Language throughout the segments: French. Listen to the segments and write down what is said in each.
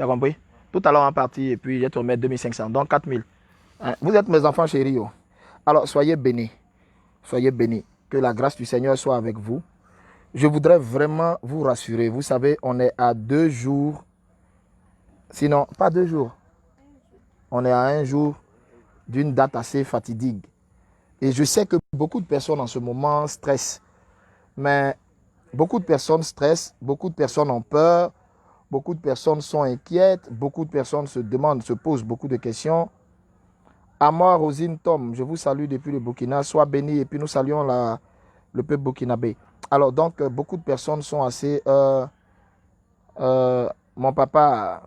Tu as compris? Tout à l'heure, on est parti et puis je te remets 2500, donc 4000. Hein? Vous êtes mes enfants chéris. Oh. Alors, soyez bénis. Soyez bénis. Que la grâce du Seigneur soit avec vous. Je voudrais vraiment vous rassurer. Vous savez, on est à 2 jours. Sinon, pas 2 jours. On est à 1 jour d'une date assez fatidique. Et je sais que beaucoup de personnes en ce moment stressent. Mais beaucoup de personnes stressent, beaucoup de personnes ont peur, beaucoup de personnes sont inquiètes, beaucoup de personnes se demandent, se posent beaucoup de questions. À moi, Rosine Tom, je vous salue depuis le Burkina. Sois béni et puis nous saluons le peuple burkinabé. Alors donc, beaucoup de personnes sont assez... mon papa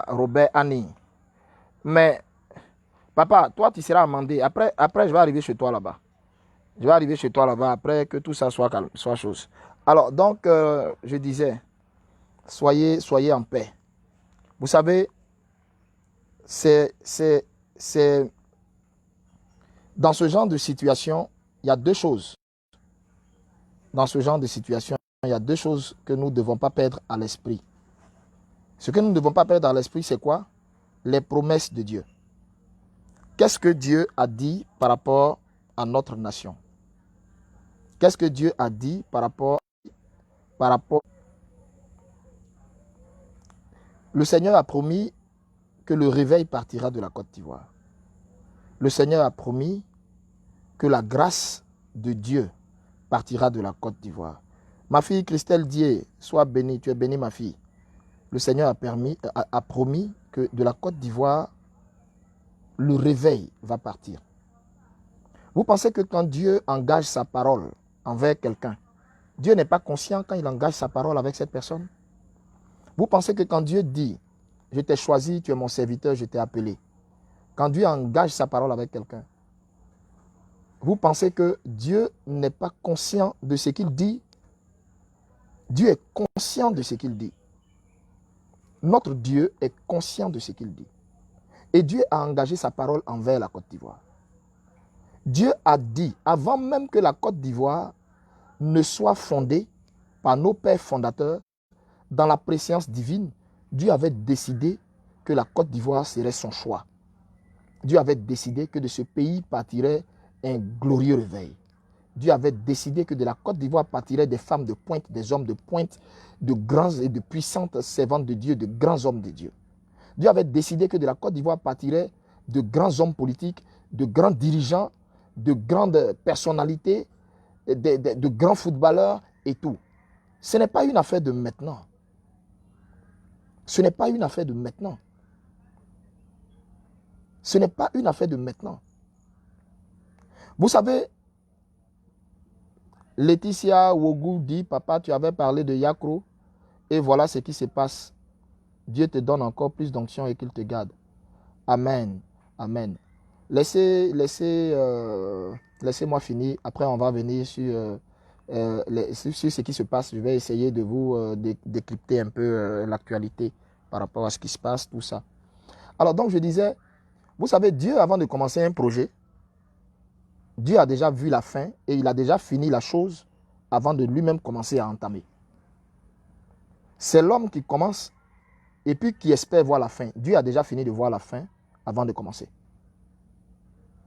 Robert Annie. Mais, papa, toi, tu seras amendé. Après, je vais arriver chez toi là-bas. Je vais arriver chez toi là-bas après que tout ça soit calme, soit chose. Alors, donc, je disais, soyez en paix. Vous savez, c'est dans ce genre de situation, il y a 2 choses. Dans ce genre de situation, il y a 2 choses que nous ne devons pas perdre à l'esprit. Ce que nous ne devons pas perdre à l'esprit, c'est quoi? Les promesses de Dieu. Qu'est-ce que Dieu a dit par rapport à notre nation? Qu'est-ce que Dieu a dit par rapport... Le Seigneur a promis que le réveil partira de la Côte d'Ivoire. Le Seigneur a promis que la grâce de Dieu partira de la Côte d'Ivoire. Ma fille Christelle Dié, sois bénie, tu es bénie ma fille. Le Seigneur a promis que de la Côte d'Ivoire, le réveil va partir. Vous pensez que quand Dieu engage sa parole envers quelqu'un, Dieu n'est pas conscient quand il engage sa parole avec cette personne? Vous pensez que quand Dieu dit, je t'ai choisi, tu es mon serviteur, je t'ai appelé. Quand Dieu engage sa parole avec quelqu'un, vous pensez que Dieu n'est pas conscient de ce qu'il dit? Dieu est conscient de ce qu'il dit. Notre Dieu est conscient de ce qu'il dit. Et Dieu a engagé sa parole envers la Côte d'Ivoire. Dieu a dit, avant même que la Côte d'Ivoire ne soit fondée par nos pères fondateurs, dans la préscience divine, Dieu avait décidé que la Côte d'Ivoire serait son choix. Dieu avait décidé que de ce pays partirait un glorieux réveil. Dieu avait décidé que de la Côte d'Ivoire partiraient des femmes de pointe, des hommes de pointe, de grands et de puissantes servantes de Dieu, de grands hommes de Dieu. Dieu avait décidé que de la Côte d'Ivoire partiraient de grands hommes politiques, de grands dirigeants, de grandes personnalités, de grands footballeurs et tout. Ce n'est pas une affaire de maintenant. Ce n'est pas une affaire de maintenant. Ce n'est pas une affaire de maintenant. Vous savez, Laetitia Wogou dit, papa, tu avais parlé de Yakro et voilà ce qui se passe. Dieu te donne encore plus d'onction et qu'il te garde. Amen. Amen. Laissez-moi finir. Après, on va venir sur ce qui se passe. Je vais essayer de vous décrypter un peu l'actualité par rapport à ce qui se passe, tout ça. Alors, donc, je disais, vous savez, Dieu, avant de commencer un projet, Dieu a déjà vu la fin et il a déjà fini la chose avant de lui-même commencer à entamer. C'est l'homme qui commence et puis qui espère voir la fin. Dieu a déjà fini de voir la fin avant de commencer.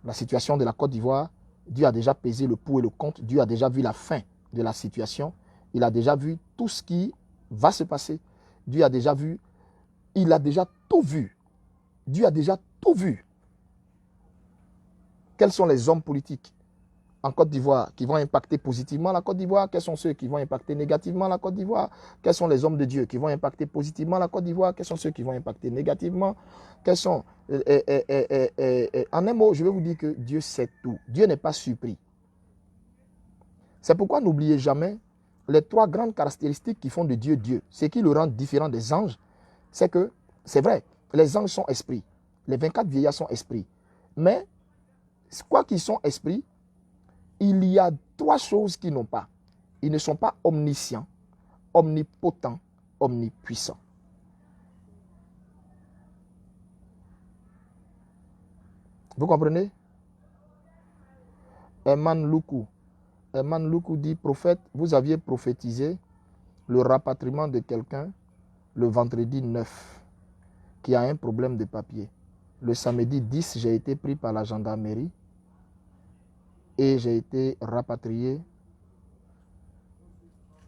La situation de la Côte d'Ivoire, Dieu a déjà pesé le pour et le contre. Dieu a déjà vu la fin de la situation. Il a déjà vu tout ce qui va se passer. Dieu a déjà vu, il a déjà tout vu. Dieu a déjà tout vu. Quels sont les hommes politiques en Côte d'Ivoire qui vont impacter positivement la Côte d'Ivoire? Quels sont ceux qui vont impacter négativement la Côte d'Ivoire? Quels sont les hommes de Dieu qui vont impacter positivement la Côte d'Ivoire? Quels sont ceux qui vont impacter négativement? Quels sont... En un mot, je vais vous dire que Dieu sait tout. Dieu n'est pas surpris. C'est pourquoi n'oubliez jamais les 3 grandes caractéristiques qui font de Dieu Dieu. Ce qui le rend différent des anges, c'est que, c'est vrai, les anges sont esprits. Les 24 vieillards sont esprits. Mais, quoi qu'ils sont esprits, il y a 3 choses qu'ils n'ont pas. Ils ne sont pas omniscients, omnipotents, omnipuissants. Vous comprenez? Eman Luku dit, prophète, vous aviez prophétisé le rapatriement de quelqu'un le vendredi 9, qui a un problème de papier. Le samedi 10, j'ai été pris par la gendarmerie et j'ai été rapatrié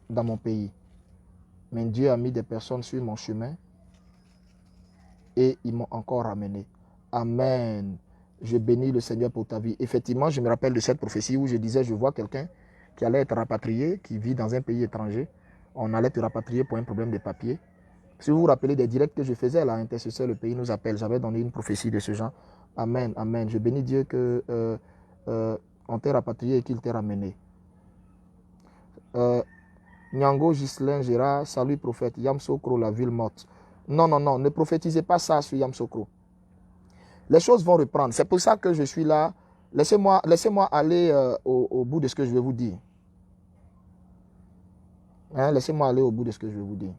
dans mon pays. Mais Dieu a mis des personnes sur mon chemin et ils m'ont encore ramené. Amen. Je bénis le Seigneur pour ta vie. Effectivement, je me rappelle de cette prophétie où je disais, je vois quelqu'un qui allait être rapatrié, qui vit dans un pays étranger. On allait te rapatrier pour un problème de papier. Si vous vous rappelez des directs que je faisais, là, Intercesseur, le pays nous appelle. J'avais donné une prophétie de ce genre. Amen, amen. Je bénis Dieu que on t'ait rapatrié et qu'il t'ait ramené. Nyango Ghislain Gérard, salut prophète. Yamsokro, la ville morte. Non, non, non, ne prophétisez pas ça sur Yamsokro. Les choses vont reprendre. C'est pour ça que je suis là. Laissez-moi aller au bout de ce que je vais vous dire. Hein, laissez-moi aller au bout de ce que je vais vous dire.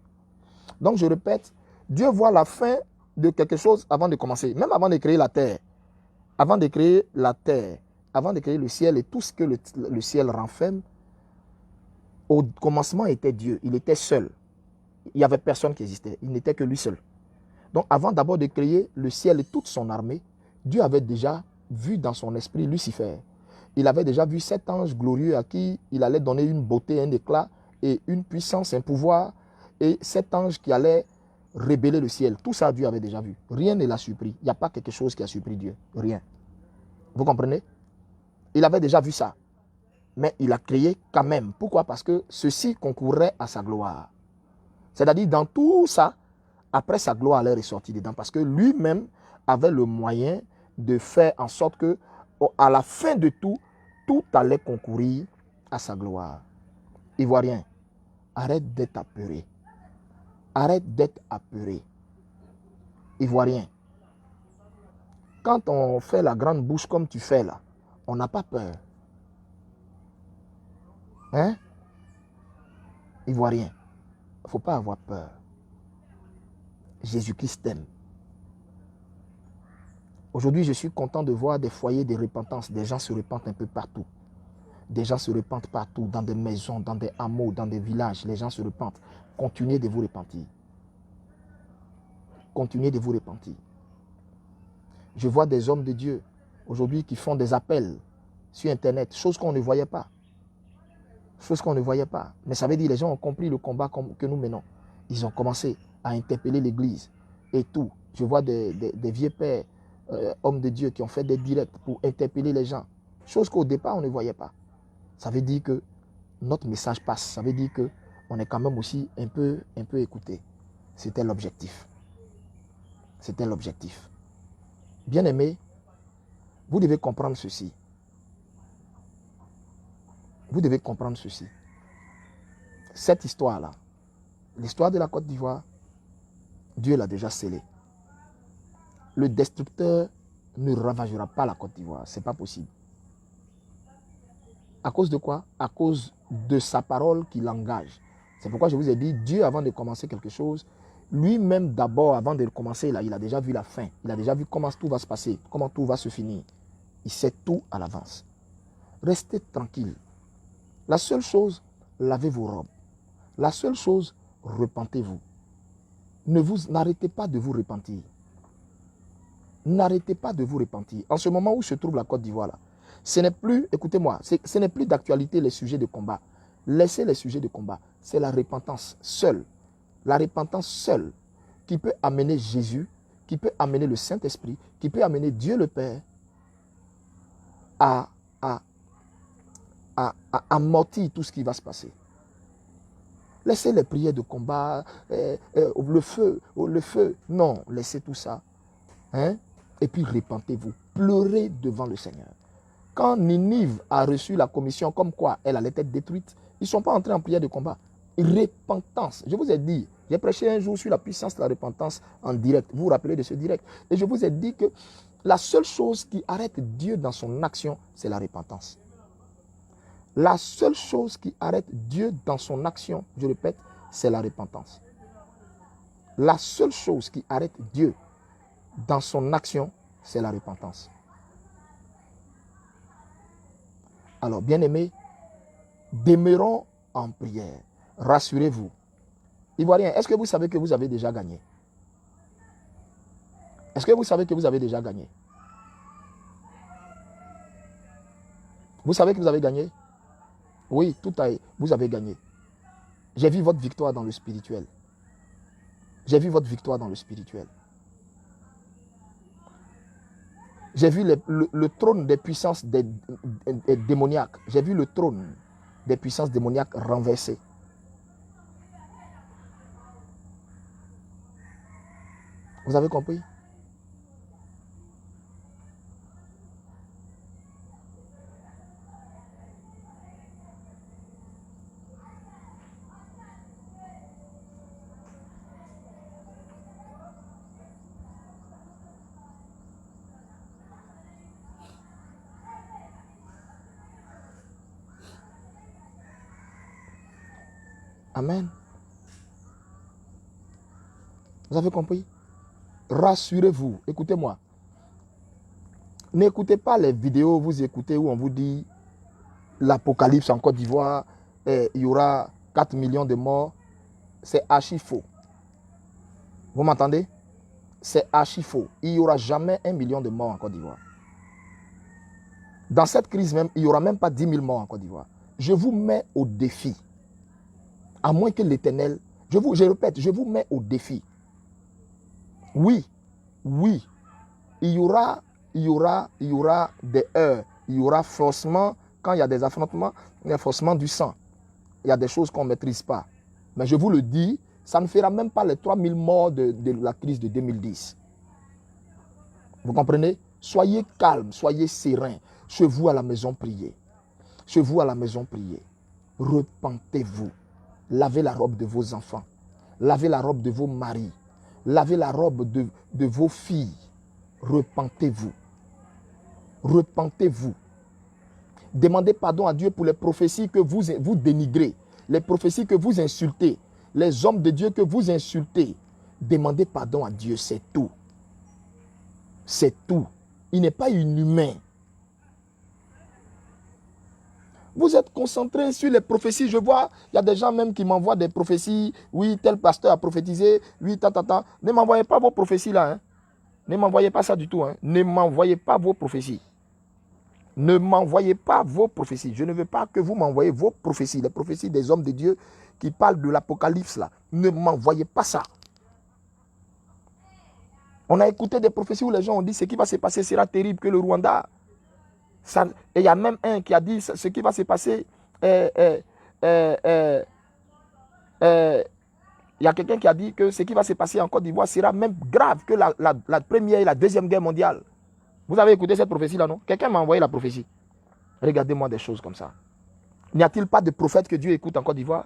Donc, je répète, Dieu voit la fin de quelque chose avant de commencer. Même avant de créer la terre. Avant de créer la terre. Avant de créer le ciel et tout ce que le ciel renferme. Au commencement était Dieu. Il était seul. Il n'y avait personne qui existait. Il n'était que lui seul. Donc, avant d'abord de créer le ciel et toute son armée, Dieu avait déjà vu dans son esprit Lucifer. Il avait déjà vu cet ange glorieux à qui il allait donner une beauté, un éclat et une puissance, un pouvoir. Et cet ange qui allait rébeller le ciel. Tout ça, Dieu avait déjà vu. Rien ne l'a surpris. Il n'y a pas quelque chose qui a surpris Dieu. Rien. Vous comprenez? Il avait déjà vu ça. Mais il a créé quand même. Pourquoi? Parce que ceci concourait à sa gloire. C'est-à-dire, dans tout ça, après sa gloire allait ressortir dedans. Parce que lui-même avait le moyen de faire en sorte que, à la fin de tout, tout allait concourir à sa gloire. Ivoirien, arrête d'être apeuré. Arrête d'être apeuré. Ivoirien, quand on fait la grande bouche comme tu fais là, on n'a pas peur. Hein? Ivoirien, il ne faut pas avoir peur. Jésus-Christ t'aime. Aujourd'hui, je suis content de voir des foyers de repentance. Des gens se repentent un peu partout. Des gens se repentent partout, dans des maisons, dans des hameaux, dans des villages. Les gens se repentent. Continuez de vous repentir. Continuez de vous repentir. Je vois des hommes de Dieu aujourd'hui qui font des appels sur Internet, chose qu'on ne voyait pas. Chose qu'on ne voyait pas. Mais ça veut dire que les gens ont compris le combat que nous menons. Ils ont commencé à interpeller l'église et tout. Je vois des vieux pères, hommes de Dieu qui ont fait des directs pour interpeller les gens. Chose qu'au départ, on ne voyait pas. Ça veut dire que notre message passe. Ça veut dire qu'on est quand même aussi un peu écouté. C'était l'objectif. C'était l'objectif. Bien-aimés, vous devez comprendre ceci. Vous devez comprendre ceci. Cette histoire-là, l'histoire de la Côte d'Ivoire, Dieu l'a déjà scellée. Le destructeur ne ravagera pas la Côte d'Ivoire. Ce n'est pas possible. À cause de quoi? À cause de sa parole qui l'engage. C'est pourquoi je vous ai dit, Dieu, avant de commencer quelque chose, lui-même d'abord, avant de commencer, là, il a déjà vu la fin. Il a déjà vu comment tout va se passer, comment tout va se finir. Il sait tout à l'avance. Restez tranquille. La seule chose, lavez vos robes. La seule chose, repentez-vous. N'arrêtez pas de vous repentir. N'arrêtez pas de vous repentir. En ce moment où se trouve la Côte d'Ivoire, là, ce n'est plus, écoutez-moi, ce n'est plus d'actualité les sujets de combat. Laissez les sujets de combat. C'est la repentance seule. La repentance seule qui peut amener Jésus, qui peut amener le Saint-Esprit, qui peut amener Dieu le Père à amortir tout ce qui va se passer. Laissez les prières de combat, le feu. Non, laissez tout ça. Hein? Et puis repentez-vous. Pleurez devant le Seigneur. Quand Ninive a reçu la commission comme quoi elle allait être détruite, ils ne sont pas entrés en prière de combat. Repentance. Je vous ai dit, j'ai prêché un jour sur la puissance de la repentance en direct. Vous vous rappelez de ce direct? Et je vous ai dit que la seule chose qui arrête Dieu dans son action, c'est la repentance. La seule chose qui arrête Dieu dans son action, je répète, c'est la repentance. La seule chose qui arrête Dieu dans son action, c'est la repentance. Alors, bien-aimés, demeurons en prière. Rassurez-vous, Ivoirien, est-ce que vous savez que vous avez déjà gagné? Est-ce que vous savez que vous avez déjà gagné? Vous savez que vous avez gagné? Oui, vous avez gagné. J'ai vu votre victoire dans le spirituel. J'ai vu votre victoire dans le spirituel. J'ai vu le trône des puissances des démoniaques. J'ai vu le trône des puissances démoniaques renversé. Vous avez compris? Amen. Vous avez compris? Rassurez-vous. Écoutez-moi. N'écoutez pas les vidéos, vous écoutez où on vous dit l'apocalypse en Côte d'Ivoire, il y aura 4 millions de morts. C'est archi faux. Vous m'entendez? C'est archi faux. Il n'y aura jamais 1 million de morts en Côte d'Ivoire. Dans cette crise même, il n'y aura même pas 10 000 morts en Côte d'Ivoire. Je vous mets au défi. À moins que l'Éternel, je répète, je vous mets au défi. Oui, oui, il y aura des heures, il y aura forcément, quand il y a des affrontements, il y a forcément du sang. Il y a des choses qu'on ne maîtrise pas. Mais je vous le dis, ça ne fera même pas les 3000 morts de la crise de 2010. Vous comprenez? Soyez calme, soyez serein. Chez vous à la maison, priez. Chez vous à la maison, priez. Repentez-vous. Lavez la robe de vos enfants. Lavez la robe de vos maris. Lavez la robe de vos filles. Repentez-vous. Repentez-vous. Demandez pardon à Dieu pour les prophéties que vous dénigrez. Les prophéties que vous insultez. Les hommes de Dieu que vous insultez. Demandez pardon à Dieu, c'est tout. C'est tout. Il n'est pas inhumain. Vous êtes concentré sur les prophéties. Je vois, il y a des gens même qui m'envoient des prophéties. Oui, tel pasteur a prophétisé. Oui, tata. Ne m'envoyez pas vos prophéties là. Hein. Ne m'envoyez pas ça du tout. Hein. Ne m'envoyez pas vos prophéties. Ne m'envoyez pas vos prophéties. Je ne veux pas que vous m'envoyez vos prophéties. Les prophéties des hommes de Dieu qui parlent de l'apocalypse là. Ne m'envoyez pas ça. On a écouté des prophéties où les gens ont dit ce qui va se passer sera terrible que le Rwanda. Ça, et il y a même un qui a dit ce qui va se passer. Il y a quelqu'un qui a dit que ce qui va se passer en Côte d'Ivoire sera même grave que la première et la deuxième guerre mondiale. Vous avez écouté cette prophétie-là, non? Quelqu'un m'a envoyé la prophétie. Regardez-moi des choses comme ça. N'y a-t-il pas de prophètes que Dieu écoute en Côte d'Ivoire?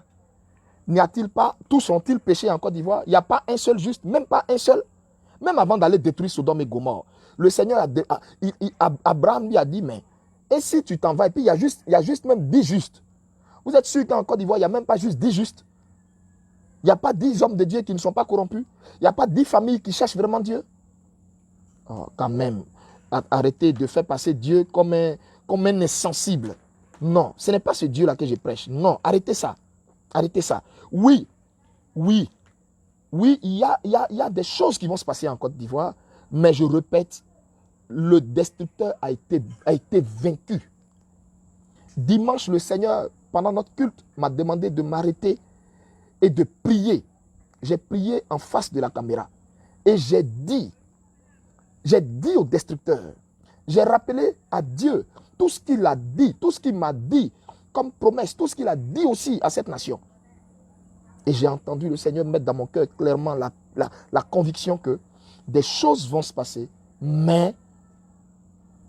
N'y a-t-il pas, tous ont-ils péché en Côte d'Ivoire? Il n'y a pas un seul juste, même pas un seul. Même avant d'aller détruire Sodome et Gomorrhe, le Seigneur, Abraham lui a dit, mais, et si tu t'en vas, et puis il y a juste même 10 justes. Vous êtes sûr qu'en Côte d'Ivoire, il n'y a même pas juste 10 justes? Il n'y a pas 10 hommes de Dieu qui ne sont pas corrompus? Il n'y a pas 10 familles qui cherchent vraiment Dieu? Oh, quand même, arrêtez de faire passer Dieu comme un insensible. Non, ce n'est pas ce Dieu-là que je prêche. Non, arrêtez ça. Arrêtez ça. Oui, il y a des choses qui vont se passer en Côte d'Ivoire, mais je répète, le destructeur a été vaincu. Dimanche, le Seigneur, pendant notre culte, m'a demandé de m'arrêter et de prier. J'ai prié en face de la caméra. Et j'ai dit au destructeur, j'ai rappelé à Dieu tout ce qu'il a dit, tout ce qu'il m'a dit comme promesse, tout ce qu'il a dit aussi à cette nation. Et j'ai entendu le Seigneur mettre dans mon cœur clairement la conviction que des choses vont se passer, mais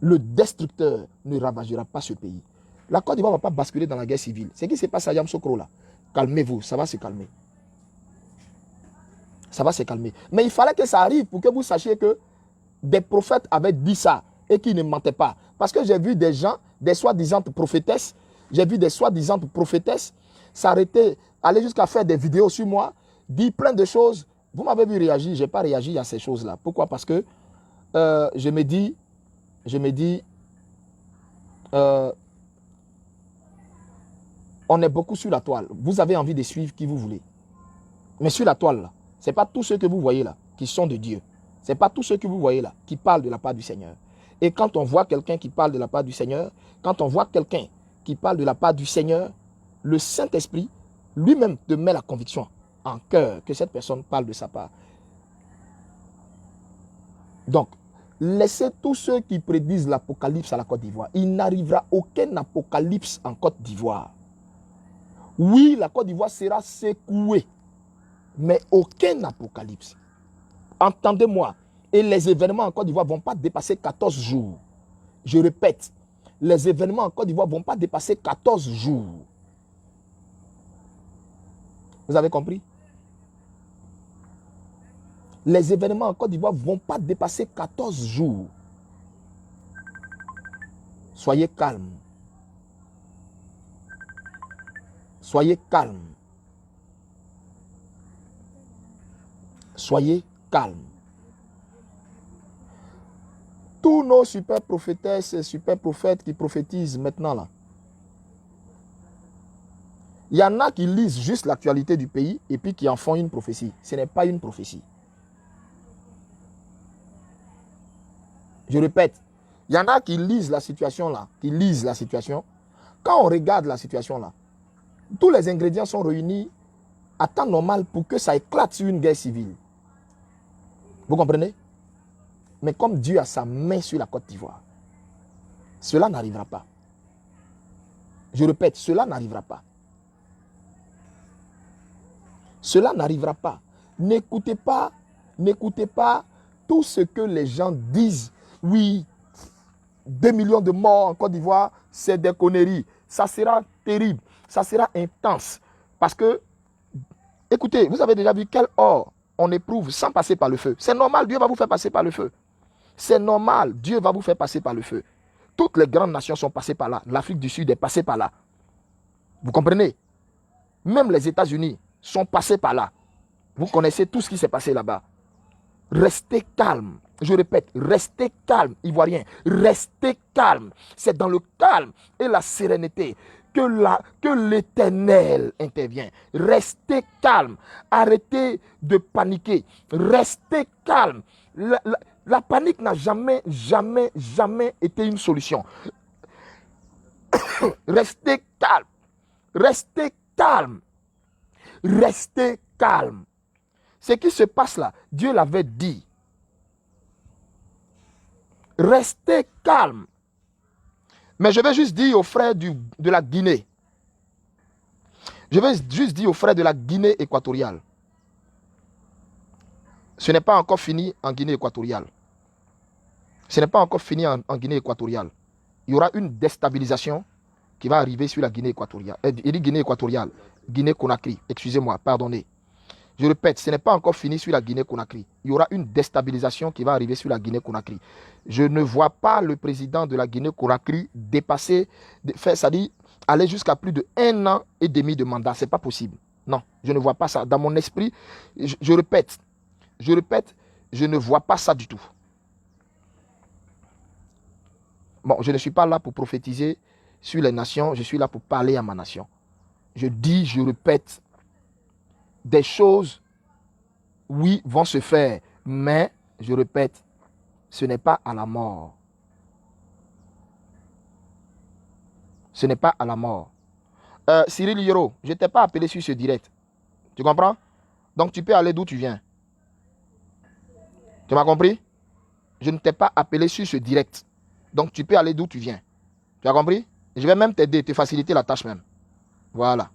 le destructeur ne ravagera pas ce pays. La Côte d'Ivoire ne va pas basculer dans la guerre civile. Ce qui se passe à Yamoussoukro là, calmez-vous, ça va se calmer. Ça va se calmer. Mais il fallait que ça arrive pour que vous sachiez que des prophètes avaient dit ça et qu'ils ne mentaient pas. Parce que j'ai vu des gens, des soi-disant prophétesses, s'arrêter, aller jusqu'à faire des vidéos sur moi, dire plein de choses. Vous m'avez vu réagir, je n'ai pas réagi à ces choses-là. Pourquoi? Parce que je me dis, on est beaucoup sur la toile. Vous avez envie de suivre qui vous voulez. Mais sur la toile, là, ce n'est pas tous ceux que vous voyez là qui sont de Dieu. Ce n'est pas tous ceux que vous voyez là qui parlent de la part du Seigneur. Et quand on voit quelqu'un qui parle de la part du Seigneur, quand on voit quelqu'un qui parle de la part du Seigneur, le Saint-Esprit lui-même te met la conviction en cœur que cette personne parle de sa part. Donc, laissez tous ceux qui prédisent l'apocalypse à la Côte d'Ivoire. Il n'arrivera aucun apocalypse en Côte d'Ivoire. Oui, la Côte d'Ivoire sera secouée, mais aucun apocalypse. Entendez-moi. Et les événements en Côte d'Ivoire ne vont pas dépasser 14 jours. Je répète, les événements en Côte d'Ivoire ne vont pas dépasser 14 jours. Vous avez compris? Les événements en Côte d'Ivoire ne vont pas dépasser 14 jours. Soyez calme. Soyez calme. Soyez calme. Tous nos super prophétesses et super prophètes qui prophétisent maintenant là, il y en a qui lisent juste l'actualité du pays et puis qui en font une prophétie. Ce n'est pas une prophétie. Je répète, il y en a qui lisent la situation là, qui lisent la situation. Quand on regarde la situation là, tous les ingrédients sont réunis à temps normal pour que ça éclate sur une guerre civile. Vous comprenez? Mais comme Dieu a sa main sur la Côte d'Ivoire, cela n'arrivera pas. Je répète, cela n'arrivera pas. Cela n'arrivera pas. N'écoutez pas tout ce que les gens disent. Oui, 2 millions de morts en Côte d'Ivoire, c'est des conneries. Ça sera terrible, ça sera intense. Parce que, écoutez, vous avez déjà vu quel or on éprouve sans passer par le feu. C'est normal, Dieu va vous faire passer par le feu. C'est normal, Dieu va vous faire passer par le feu. Toutes les grandes nations sont passées par là. L'Afrique du Sud est passée par là. Vous comprenez? Même les États-Unis sont passés par là. Vous connaissez tout ce qui s'est passé là-bas. Restez calme. Je répète, restez calme, Ivoiriens. Restez calme. C'est dans le calme et la sérénité que l'Éternel intervient. Restez calme. Arrêtez de paniquer. Restez calme. La panique n'a jamais été une solution. Restez calme. Restez calme. Restez calme. Ce qui se passe là, Dieu l'avait dit. Restez calme. Mais je vais juste dire aux frères de la Guinée. Je vais juste dire aux frères de la Guinée équatoriale. Ce n'est pas encore fini en Guinée équatoriale. Ce n'est pas encore fini en Guinée équatoriale. Il y aura une déstabilisation qui va arriver sur la Guinée équatoriale. Il dit Guinée équatoriale. Guinée-Conakry. Excusez-moi, pardonnez. Je répète, ce n'est pas encore fini sur la Guinée-Conakry. Il y aura une déstabilisation qui va arriver sur la Guinée-Conakry. Je ne vois pas le président de la Guinée-Conakry dépasser, c'est-à-dire aller jusqu'à plus de 1 an et demi de mandat. Ce n'est pas possible. Non, je ne vois pas ça. Dans mon esprit, je répète, je ne vois pas ça du tout. Bon, je ne suis pas là pour prophétiser sur les nations, je suis là pour parler à ma nation. Je dis, je répète, des choses, oui, vont se faire, mais, je répète, ce n'est pas à la mort. Ce n'est pas à la mort. Cyril Yoro, je ne t'ai pas appelé sur ce direct. Tu comprends? Donc tu peux aller d'où tu viens. Tu m'as compris? Je ne t'ai pas appelé sur ce direct. Donc tu peux aller d'où tu viens. Tu as compris? Je vais même t'aider, te faciliter la tâche même. Voilà.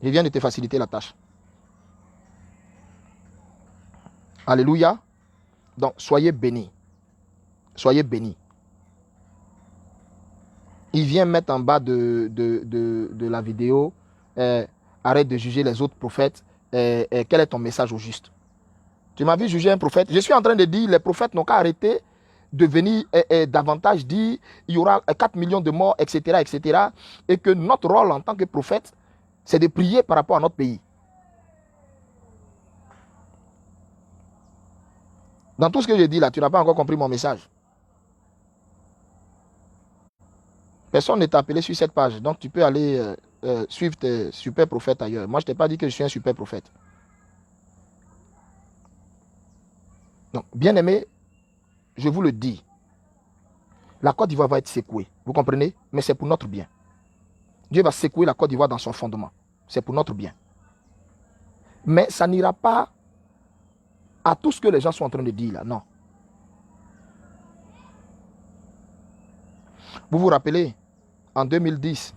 Je viens de te faciliter la tâche. Alléluia. Donc, soyez bénis. Soyez bénis. Il vient mettre en bas de la vidéo, arrête de juger les autres prophètes. Quel est ton message au juste? Tu m'as vu juger un prophète? Je suis en train de dire, les prophètes n'ont qu'à arrêter de venir davantage dire, il y aura 4 millions de morts, etc., etc. Et que notre rôle en tant que prophète, c'est de prier par rapport à notre pays. Dans tout ce que je dis là, tu n'as pas encore compris mon message. Personne ne t'a appelé sur cette page. Donc tu peux aller suivre tes super prophètes ailleurs. Moi, je ne t'ai pas dit que je suis un super prophète. Donc, bien aimé, je vous le dis, la Côte d'Ivoire va être secouée. Vous comprenez? Mais c'est pour notre bien. Dieu va secouer la Côte d'Ivoire dans son fondement. C'est pour notre bien. Mais ça n'ira pas à tout ce que les gens sont en train de dire là. Non. Vous vous rappelez, en 2010,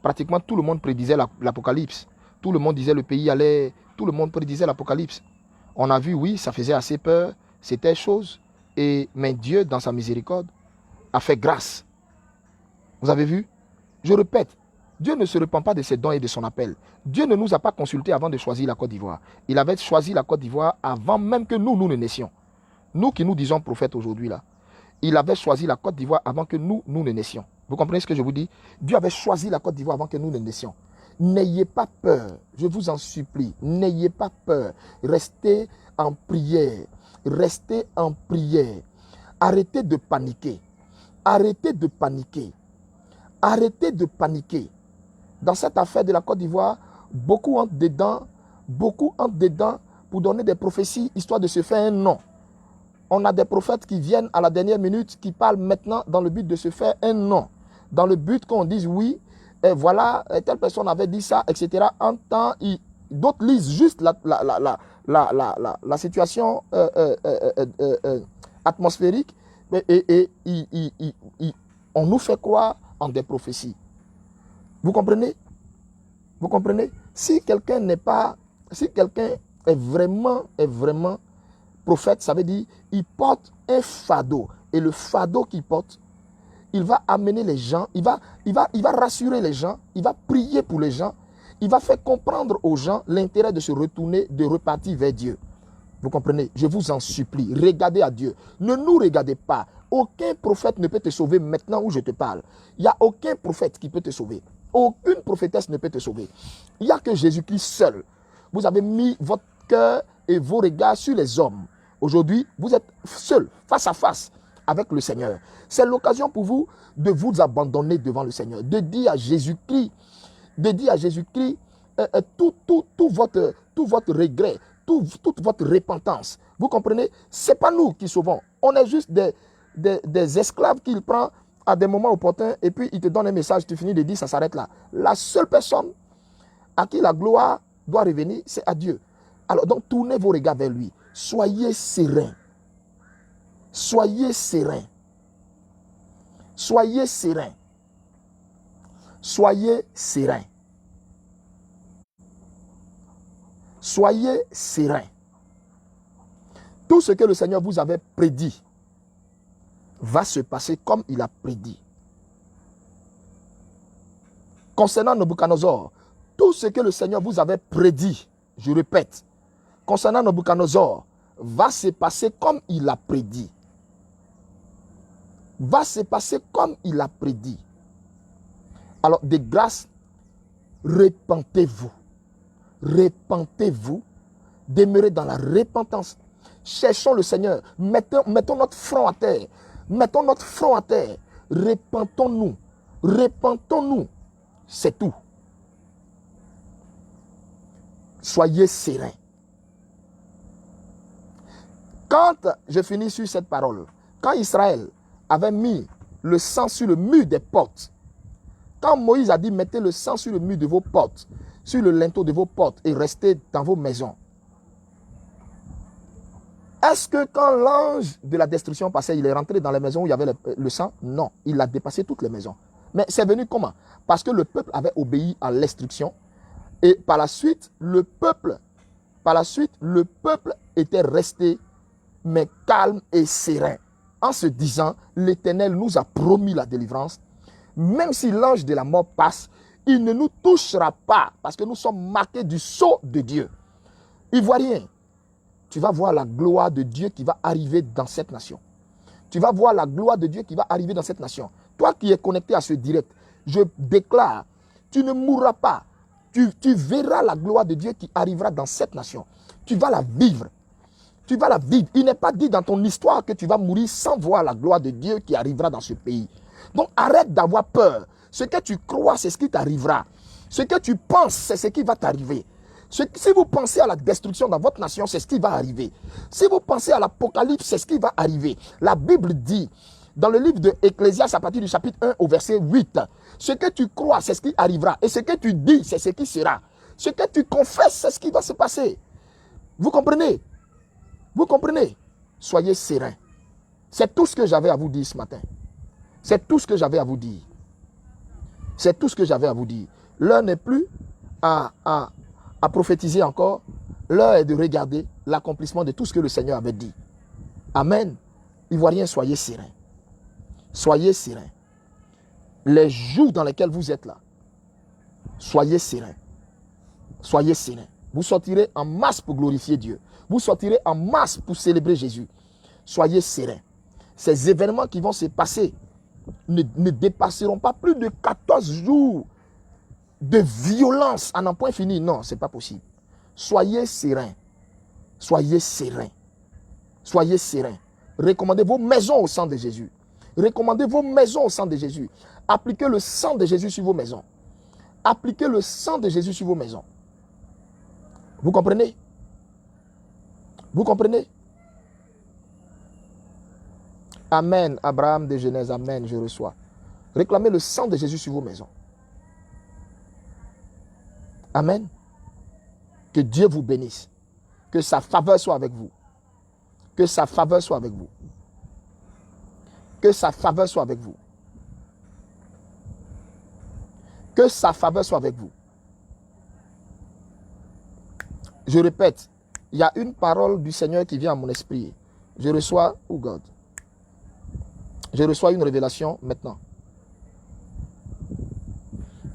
pratiquement tout le monde prédisait l'apocalypse. Tout le monde disait le pays allait... Tout le monde prédisait l'apocalypse. On a vu, oui, ça faisait assez peur. C'était chose. Mais Dieu, dans sa miséricorde, a fait grâce. Vous avez vu? Je répète, Dieu ne se repent pas de ses dons et de son appel. Dieu ne nous a pas consultés avant de choisir la Côte d'Ivoire. Il avait choisi la Côte d'Ivoire avant même que nous ne naissions. Nous qui nous disons prophètes aujourd'hui là, il avait choisi la Côte d'Ivoire avant que nous ne naissions. Vous comprenez ce que je vous dis? Dieu avait choisi la Côte d'Ivoire avant que nous ne naissions. N'ayez pas peur, je vous en supplie, n'ayez pas peur. Restez en prière, restez en prière. Arrêtez de paniquer, arrêtez de paniquer, arrêtez de paniquer. Dans cette affaire de la Côte d'Ivoire, beaucoup entrent dedans pour donner des prophéties, histoire de se faire un nom. On a des prophètes qui viennent à la dernière minute, qui parlent maintenant dans le but de se faire un nom. Dans le but qu'on dise oui, et voilà, telle personne avait dit ça, etc. En temps, d'autres lisent juste la situation atmosphérique et on nous fait croire en des prophéties. Vous comprenez? Vous comprenez? Si quelqu'un est vraiment prophète, ça veut dire il porte un fardeau. Et le fardeau qu'il porte, il va amener les gens, il va rassurer les gens, il va prier pour les gens, il va faire comprendre aux gens l'intérêt de se retourner, de repartir vers Dieu. Vous comprenez? Je vous en supplie, regardez à Dieu. Ne nous regardez pas. Aucun prophète ne peut te sauver maintenant où je te parle. Il n'y a aucun prophète qui peut te sauver. Aucune prophétesse ne peut te sauver. Il n'y a que Jésus-Christ seul. Vous avez mis votre cœur et vos regards sur les hommes. Aujourd'hui, vous êtes seul, face à face avec le Seigneur. C'est l'occasion pour vous de vous abandonner devant le Seigneur, de dire à Jésus-Christ, tout votre regret, toute votre repentance. Vous comprenez? Ce n'est pas nous qui sauvons. On est juste des esclaves qu'il prend à des moments opportuns et puis il te donne un message, tu finis de dire, ça s'arrête là. La seule personne à qui la gloire doit revenir, c'est à Dieu. Alors donc tournez vos regards vers lui. Soyez serein. Soyez serein. Soyez serein. Soyez serein. Soyez serein. Tout ce que le Seigneur vous avait prédit va se passer comme il a prédit. Concernant Nabuchodonosor, tout ce que le Seigneur vous avait prédit, je répète, concernant Nabuchodonosor, va se passer comme il a prédit. Va se passer comme il a prédit. Alors, de grâce, repentez-vous. Repentez-vous. Demeurez dans la repentance. Cherchons le Seigneur. Mettons notre front à terre. Mettons notre front à terre. Repentons-nous. Repentons-nous. C'est tout. Soyez sereins. Quand je finis sur cette parole, quand Israël avait mis le sang sur le mur des portes, quand Moïse a dit mettez le sang sur le mur de vos portes, sur le linteau de vos portes et restez dans vos maisons, est-ce que quand l'ange de la destruction passait, il est rentré dans les maisons où il y avait le sang? Non, il a dépassé toutes les maisons. Mais c'est venu comment? Parce que le peuple avait obéi à l'instruction et par la suite, le peuple était resté mais calme et serein, en se disant, l'Éternel nous a promis la délivrance, même si l'ange de la mort passe, il ne nous touchera pas, parce que nous sommes marqués du sceau de Dieu. Ivoirien, tu vas voir la gloire de Dieu qui va arriver dans cette nation. Tu vas voir la gloire de Dieu qui va arriver dans cette nation. Toi qui es connecté à ce direct, je déclare, tu ne mourras pas. Tu verras la gloire de Dieu qui arrivera dans cette nation. Tu vas la vivre. Tu vas la vivre. Il n'est pas dit dans ton histoire que tu vas mourir sans voir la gloire de Dieu qui arrivera dans ce pays. Donc arrête d'avoir peur. Ce que tu crois, c'est ce qui t'arrivera. Ce que tu penses, c'est ce qui va t'arriver. Si vous pensez à la destruction dans votre nation, c'est ce qui va arriver. Si vous pensez à l'Apocalypse, c'est ce qui va arriver. La Bible dit, dans le livre de Ecclésiaste, à partir du chapitre 1 au verset 8, ce que tu crois, c'est ce qui arrivera. Et ce que tu dis, c'est ce qui sera. Ce que tu confesses, c'est ce qui va se passer. Vous comprenez? Vous comprenez? Soyez sereins. C'est tout ce que j'avais à vous dire ce matin. C'est tout ce que j'avais à vous dire. C'est tout ce que j'avais à vous dire. L'heure n'est plus à prophétiser encore. L'heure est de regarder l'accomplissement de tout ce que le Seigneur avait dit. Amen. Ivoiriens, soyez sereins. Soyez sereins. Les jours dans lesquels vous êtes là, soyez sereins. Soyez sereins. Vous sortirez en masse pour glorifier Dieu. Vous sortirez en masse pour célébrer Jésus. Soyez sereins. Ces événements qui vont se passer ne dépasseront pas plus de 14 jours de violence à n'en point fini. Non, ce n'est pas possible. Soyez sereins. Soyez sereins. Soyez sereins. Recommandez vos maisons au sang de Jésus. Recommandez vos maisons au sang de Jésus. Appliquez le sang de Jésus sur vos maisons. Appliquez le sang de Jésus sur vos maisons. Vous comprenez? Vous comprenez? Amen. Abraham de Genèse. Amen. Je reçois. Réclamez le sang de Jésus sur vos maisons. Amen. Que Dieu vous bénisse. Que sa faveur soit avec vous. Que sa faveur soit avec vous. Que sa faveur soit avec vous. Que sa faveur soit avec vous. Je répète, il y a une parole du Seigneur qui vient à mon esprit. Je reçois, oh God, je reçois une révélation maintenant.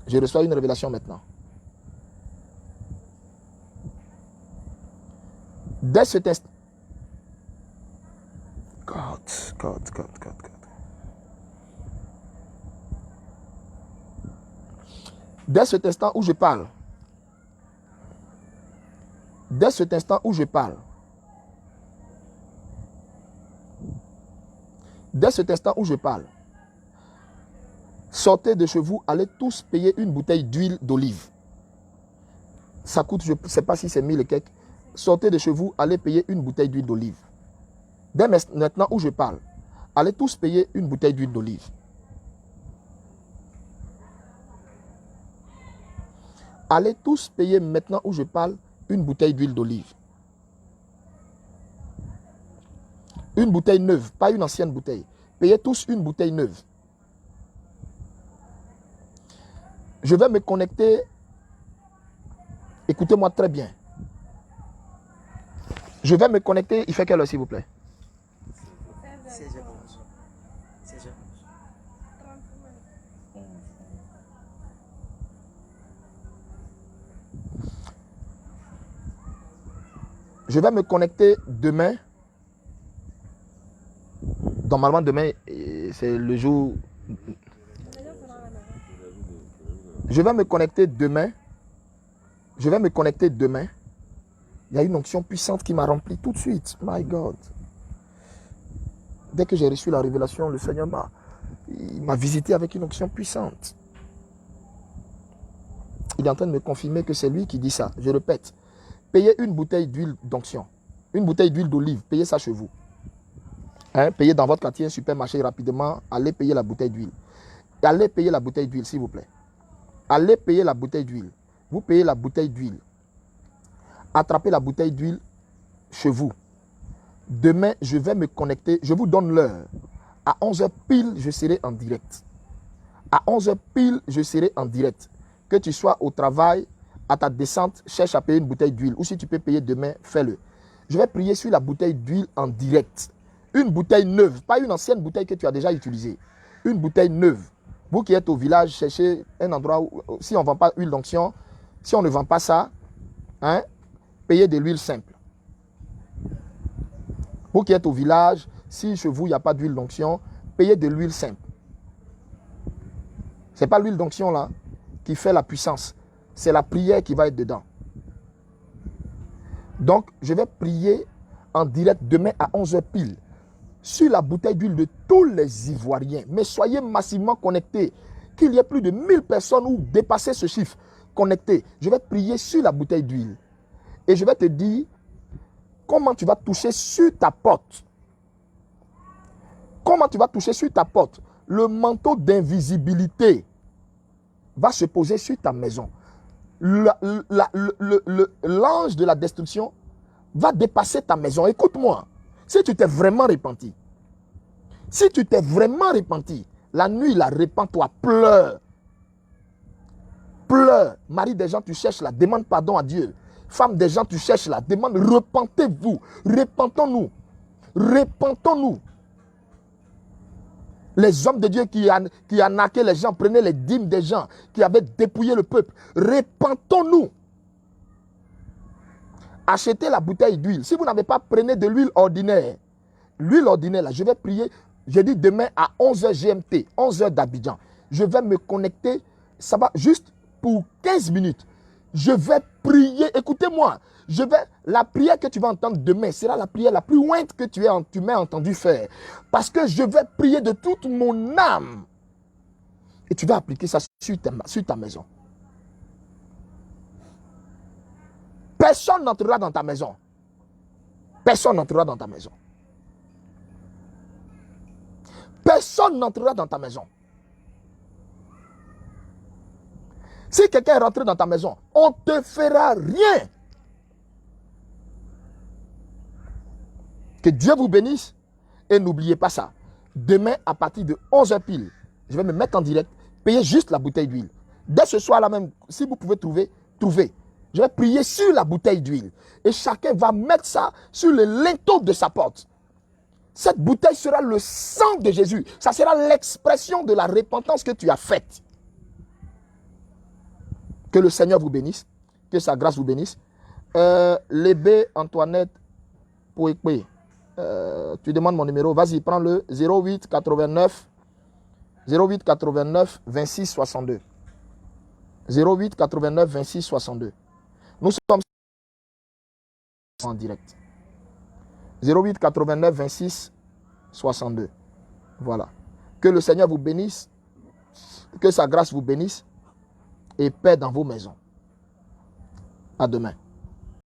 Je reçois une révélation maintenant. Dès cet instant, God. Dès cet instant où je parle, sortez de chez vous, allez tous payer une bouteille d'huile d'olive. Ça coûte, je ne sais pas si c'est 1000 et quelques. Sortez de chez vous, allez payer une bouteille d'huile d'olive. Dès maintenant où je parle, allez tous payer une bouteille d'huile d'olive. Allez tous payer maintenant où je parle une bouteille d'huile d'olive. Une bouteille neuve, pas une ancienne bouteille. Payez tous une bouteille neuve. Je vais me connecter. Écoutez-moi très bien. Je vais me connecter. Il fait quelle heure, s'il vous plaît? 16h11. Je vais me connecter demain. Normalement, demain, c'est le jour. Je vais me connecter demain. Il y a une onction puissante qui m'a rempli tout de suite. My God. Dès que j'ai reçu la révélation, le Seigneur m'a visité avec une onction puissante. Il est en train de me confirmer que c'est lui qui dit ça. Je répète. Payez une bouteille d'huile d'onction. Une bouteille d'huile d'olive. Payez ça chez vous. Payez dans votre quartier un supermarché rapidement. Allez payer la bouteille d'huile. Allez payer la bouteille d'huile, s'il vous plaît. Allez payer la bouteille d'huile. Vous payez la bouteille d'huile. Attrapez la bouteille d'huile chez vous. Demain, je vais me connecter. Je vous donne l'heure. À 11h pile, je serai en direct. À 11h pile, je serai en direct. Que tu sois au travail, à ta descente, cherche à payer une bouteille d'huile. Ou si tu peux payer demain, fais-le. Je vais prier sur la bouteille d'huile en direct. Une bouteille neuve, pas une ancienne bouteille que tu as déjà utilisée. Une bouteille neuve. Vous qui êtes au village, cherchez un endroit où, si on ne vend pas huile d'onction, si on ne vend pas ça, payez de l'huile simple. Vous qui êtes au village, si chez vous, il n'y a pas d'huile d'onction, payez de l'huile simple. Ce n'est pas l'huile d'onction là qui fait la puissance. C'est la prière qui va être dedans. Donc, je vais prier en direct demain à 11h pile sur la bouteille d'huile de tous les Ivoiriens. Mais soyez massivement connectés. Qu'il y ait plus de 1000 personnes ou dépasser ce chiffre connectées. Je vais prier sur la bouteille d'huile. Et je vais te dire comment tu vas toucher sur ta porte. Comment tu vas toucher sur ta porte. Le manteau d'invisibilité va se poser sur ta maison. L'ange de la destruction va dépasser ta maison. Écoute-moi, si tu t'es vraiment repenti, si tu t'es vraiment repenti, la nuit, là, repens-toi, pleure. Pleure. Mari des gens, tu cherches là, demande pardon à Dieu. Femme des gens, tu cherches là, demande, repentez-vous. Repentons-nous. Repentons-nous. Les hommes de Dieu qui arnaquaient les gens, prenaient les dîmes des gens, qui avaient dépouillé le peuple. Repentons-nous. Achetez la bouteille d'huile. Si vous n'avez pas, prenez de l'huile ordinaire. L'huile ordinaire, là, je vais prier. Je dis demain à 11h GMT, 11h d'Abidjan. Je vais me connecter, ça va juste pour 15 minutes. Je vais prier, écoutez-moi. La prière que tu vas entendre demain sera la prière la plus ointe que tu m'aies entendu faire. Parce que je vais prier de toute mon âme. Et tu vas appliquer ça sur ta maison. Personne n'entrera dans ta maison. Personne n'entrera dans ta maison. Personne n'entrera dans ta maison. Si quelqu'un est rentré dans ta maison, on ne te fera rien. Que Dieu vous bénisse. Et n'oubliez pas ça. Demain, à partir de 11h pile, je vais me mettre en direct, payer juste la bouteille d'huile. Dès ce soir-là même, si vous pouvez trouver, trouvez. Je vais prier sur la bouteille d'huile. Et chacun va mettre ça sur le linteau de sa porte. Cette bouteille sera le sang de Jésus. Ça sera l'expression de la repentance que tu as faite. Que le Seigneur vous bénisse. Que sa grâce vous bénisse. Lébé Antoinette Pouékoué. Tu demandes mon numéro. Vas-y, prends le 08 89 26 62. 08 89 26 62. Nous sommes en direct. 08 89 26 62. Voilà. Que le Seigneur vous bénisse. Que sa grâce vous bénisse. Et paix dans vos maisons. À demain.